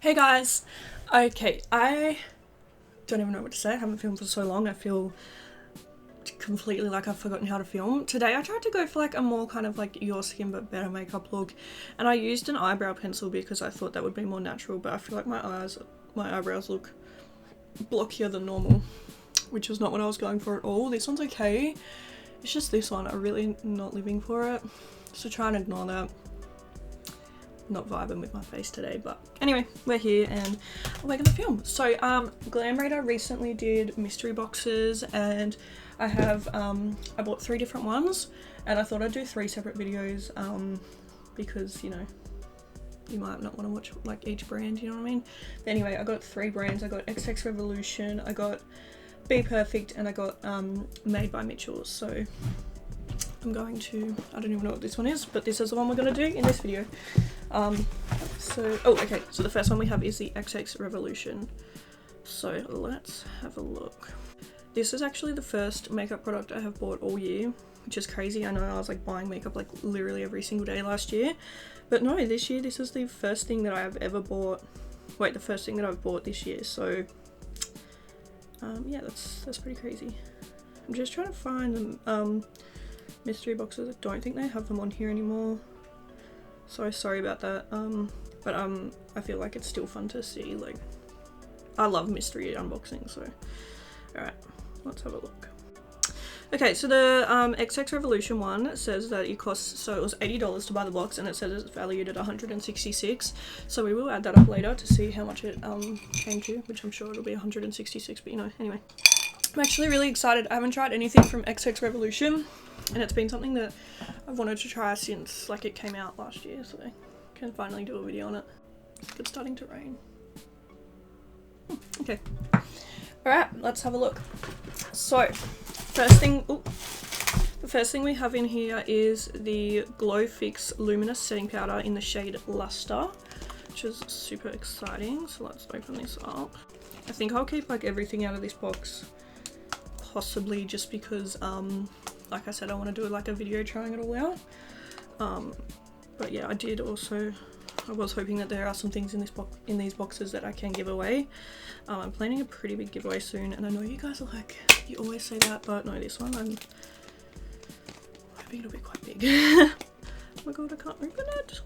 Hey guys! Okay, I don't even know what to say. I haven't filmed for so long. I feel completely like I've forgotten how to film. Today I tried to go for like a more kind of like your skin but better makeup look, and I used an eyebrow pencil because I thought that would be more natural, but I feel like my eyebrows look blockier than normal, which is not what I was going for at all. This one's okay. It's just this one. I'm really not living for it, so try and ignore that. Not vibing with my face today, but anyway, we're here and we're gonna film. So Glamraider recently did mystery boxes, and I have I bought 3 different ones, and I thought I'd do 3 separate videos because, you know, you might not want to watch like each brand, you know what I mean? But anyway, I got 3 brands. I got XX Revolution, I got Be Perfect, and I got Made by Mitchell. So I'm going to, I don't even know what this one is, but this is the one we're going to do in this video. Okay, so the first one we have is the XX Revolution. So let's have a look. This is actually the first makeup product I have bought all year, which is crazy. I know I was like buying makeup like literally every single day last year, but no, this year this is the first thing that I have ever bought. Wait, the first thing that I've bought this year. So yeah, that's pretty crazy. I'm just trying to find the mystery boxes. I don't think they have them on here anymore, so sorry about that. But I feel like it's still fun to see. Like, I love mystery unboxing, so alright, let's have a look. Okay, so the XX Revolution one says that it costs, so it was $80 to buy the box, and it says it's valued at $166, so we will add that up later to see how much it came to, which I'm sure it'll be $166, but you know, anyway. I'm actually really excited. I haven't tried anything from XX Revolution, and it's been something that I've wanted to try since like it came out last year, so I can finally do a video on it. It's starting to rain. Okay. Alright, let's have a look. So, the first thing we have in here is the Glowfix Luminous Setting Powder in the shade Luster, which is super exciting. So let's open this up. I think I'll keep like everything out of this box, possibly just because like I said, I want to do like a video trying it all out. But yeah, I was hoping that there are some things in these boxes that I can give away. I'm planning a pretty big giveaway soon, and I know you guys are like, you always say that, but no, this one I'm hoping it'll be quite big. Oh my god, I can't open it.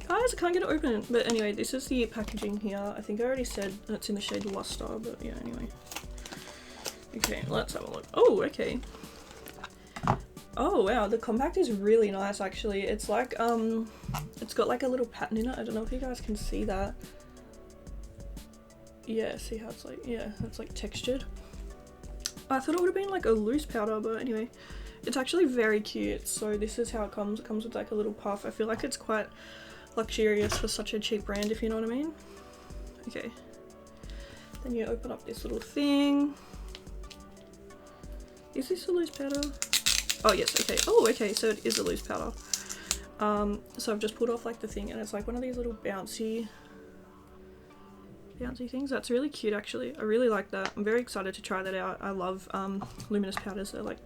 Guys, I can't get it open. But anyway, this is the packaging here. I think I already said it's in the shade Luster, but yeah, anyway. Okay, let's have a look. Oh, okay. Oh wow, the compact is really nice actually. It's like it's got like a little pattern in it. I don't know if you guys can see that. Yeah, see how it's like, yeah, it's like textured. I thought it would have been like a loose powder, but anyway, it's actually very cute. So this is how it comes. It comes with like a little puff. I feel like it's quite luxurious for such a cheap brand, if you know what I mean. Okay, then you open up this little thing. Is this a loose powder? Oh yes, okay. Oh, okay, so it is a loose powder. So I've just pulled off like the thing, and it's like one of these little bouncy things. That's really cute actually. I really like that. I'm very excited to try that out. I love luminous powders. They're like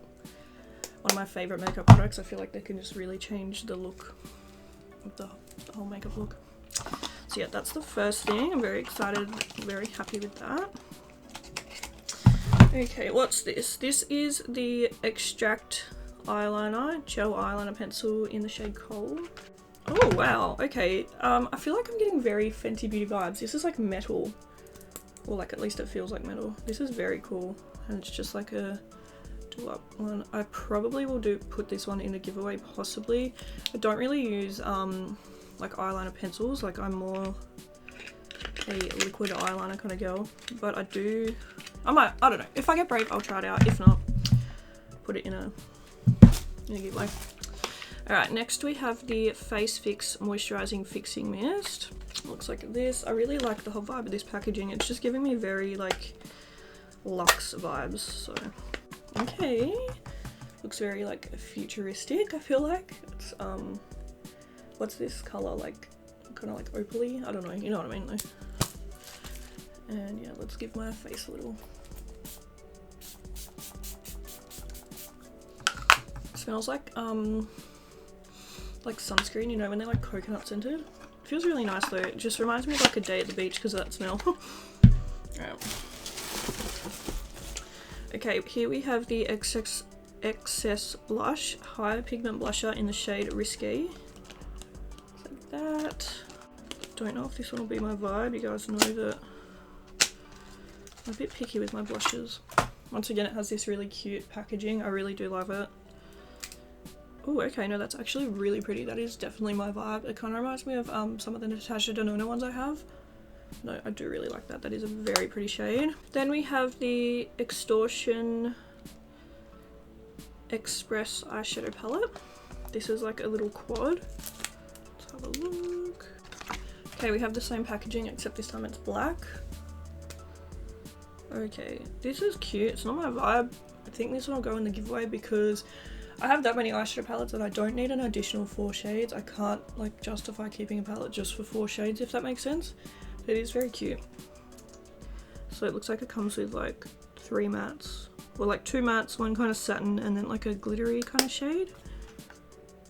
one of my favorite makeup products. I feel like they can just really change the look of the whole makeup look. So yeah, that's the first thing. I'm very excited, very happy with that. Okay, what's this? This is the Extract eyeliner, gel eyeliner pencil in the shade Coal. Oh wow, okay. I feel like I'm getting very Fenty Beauty vibes. This is like metal, or like at least it feels like metal. This is very cool, and it's just like a do-up one. I probably will put this one in a giveaway, possibly. I don't really use like eyeliner pencils. Like I'm more a liquid eyeliner kind of girl, but I don't know. If I get brave, I'll try it out. If not, put it in a giveaway. Alright, next we have the Face Fix Moisturizing Fixing Mist. Looks like this. I really like the whole vibe of this packaging. It's just giving me very like luxe vibes. So okay, looks very like futuristic. I feel like it's what's this color, like kind of like opaly? I don't know. You know what I mean though. And yeah, let's give my face a little. It smells like sunscreen, you know, when they're like coconut scented. feels really nice though. It just reminds me of like a day at the beach because of that smell. Alright. Okay, here we have the Excess Blush High Pigment Blusher in the shade Risque. Like that. Don't know if this one will be my vibe. You guys know that I'm a bit picky with my blushes. Once again, it has this really cute packaging. I really do love it. Oh, okay, no, that's actually really pretty. That is definitely my vibe. It kind of reminds me of some of the Natasha Denona ones I have. No, I do really like that. That is a very pretty shade. Then we have the Extortion Express Eyeshadow Palette. This is like a little quad. Let's have a look. Okay, we have the same packaging except this time it's black. Okay, this is cute. It's not my vibe. I think this one will go in the giveaway because I have that many eyeshadow palettes that I don't need an additional 4 shades. I can't like justify keeping a palette just for 4 shades, if that makes sense. But it is very cute. So it looks like it comes with like 3 mattes. Well, like 2 mattes, one kind of satin, and then like a glittery kind of shade.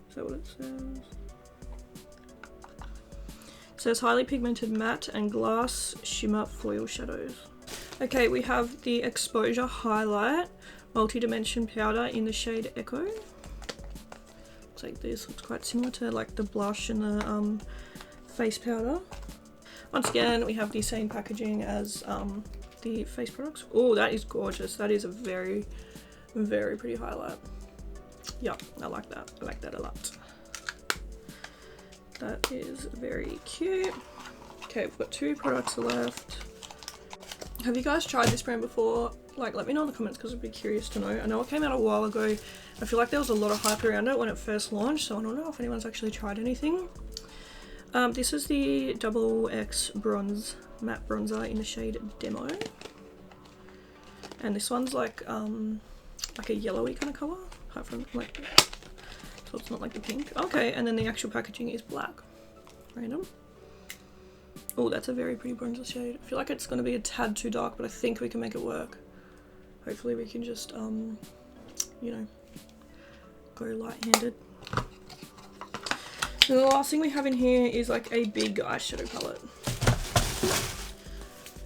Is that what it says? It says highly pigmented matte and glass shimmer foil shadows. Okay, we have the Exposure Highlight Multi-Dimension Powder in the shade Echo. Looks like this. Looks quite similar to like the blush and the face powder. Once again, we have the same packaging as the face products. Oh, that is gorgeous. That is a very, very pretty highlight. Yeah, I like that. I like that a lot. That is very cute. Okay, we've got 2 products left. Have you guys tried this brand before? Like, let me know in the comments because I'd be curious to know. I know it came out a while ago. I feel like there was a lot of hype around it when it first launched, so I don't know if anyone's actually tried anything. This is the XX Bronze Matte Bronzer in the shade Demo. And this one's like a yellowy kind of colour. Apart from like, so it's not like the pink. Okay, and then the actual packaging is black. Random. Oh, that's a very pretty bronzer shade. I feel like it's going to be a tad too dark, but I think we can make it work. Hopefully we can just, you know, go light-handed. So the last thing we have in here is like a big eyeshadow palette.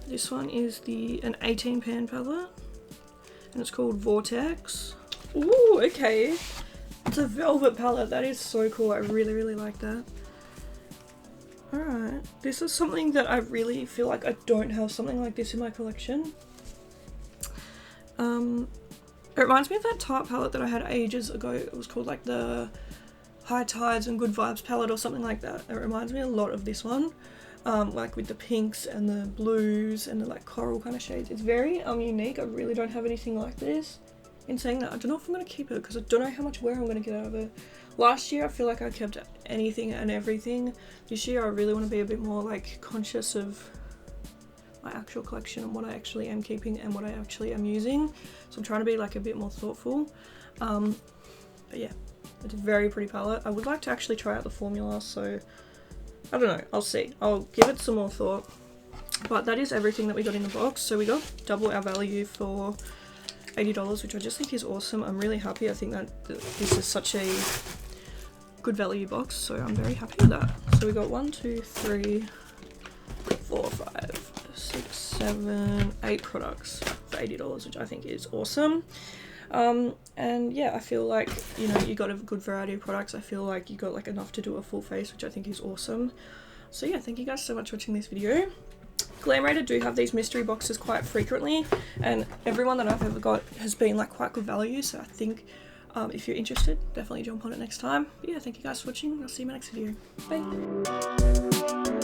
This one is an 18 pan palette, and it's called Vortex. Ooh, okay. It's a velvet palette. That is so cool. I really, really like that. Alright, this is something that I really feel like I don't have something like this in my collection. It reminds me of that Tarte palette that I had ages ago. It was called like the High Tides and Good Vibes palette or something like that. It reminds me a lot of this one, like with the pinks and the blues and the like coral kind of shades. It's very unique. I really don't have anything like this. In saying that, I don't know if I'm going to keep it because I don't know how much wear I'm going to get out of it. Last year I feel like I kept anything and everything. This year I really want to be a bit more like conscious of my actual collection and what I actually am keeping and what I actually am using. So I'm trying to be like a bit more thoughtful. But yeah, it's a very pretty palette. I would like to actually try out the formula, so I don't know, I'll see. I'll give it some more thought. But that is everything that we got in the box. So we got double our value for $80, which I just think is awesome. I'm really happy. I think that this is such a good value box, so I'm very happy with that. So we got 1, 2, 3, 4, 5, 6, 7, 8 products for $80, which I think is awesome. And yeah, I feel like, you know, you got a good variety of products. I feel like you got like enough to do a full face, which I think is awesome. So yeah, thank you guys so much for watching this video. Glamraider do have these mystery boxes quite frequently, and everyone that I've ever got has been like quite good value, so I think if you're interested, definitely jump on it next time. But yeah, thank you guys for watching. I'll see you in my next video. Bye.